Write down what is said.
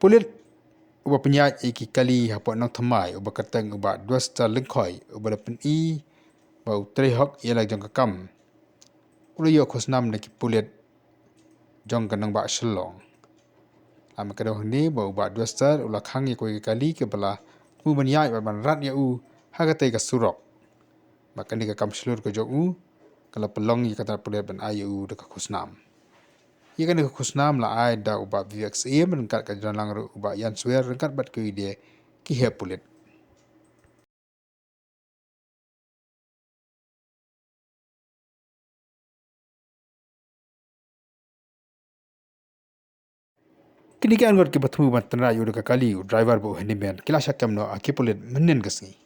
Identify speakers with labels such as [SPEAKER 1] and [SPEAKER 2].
[SPEAKER 1] Pulit uba penyaj iki kali hapok nang thamai uba kateng uba 2 star lengkhoi uba lepen bau trehok ialah jong kakam. Ulu yo khosnam neki pulit jong kanang ba shelong. Lama kadang ni bau ba 2 star ula khang ye koi kali ke bala mu menyaj ba ban rat ya hagatai ka surok. Maka ni kakam selur ke jong kalau pelong ye kata pulit ban ayu de ka khosnam. Ye kan ke khosnam la ai da uba VXA menengkat ka jalang ru uba yan swear rengkat bat ke dia ki he pulit. Kini kan ngot ke bathu ban tanra yu de ka kali driver bo henimen kila syakam no akipulit menen kesni.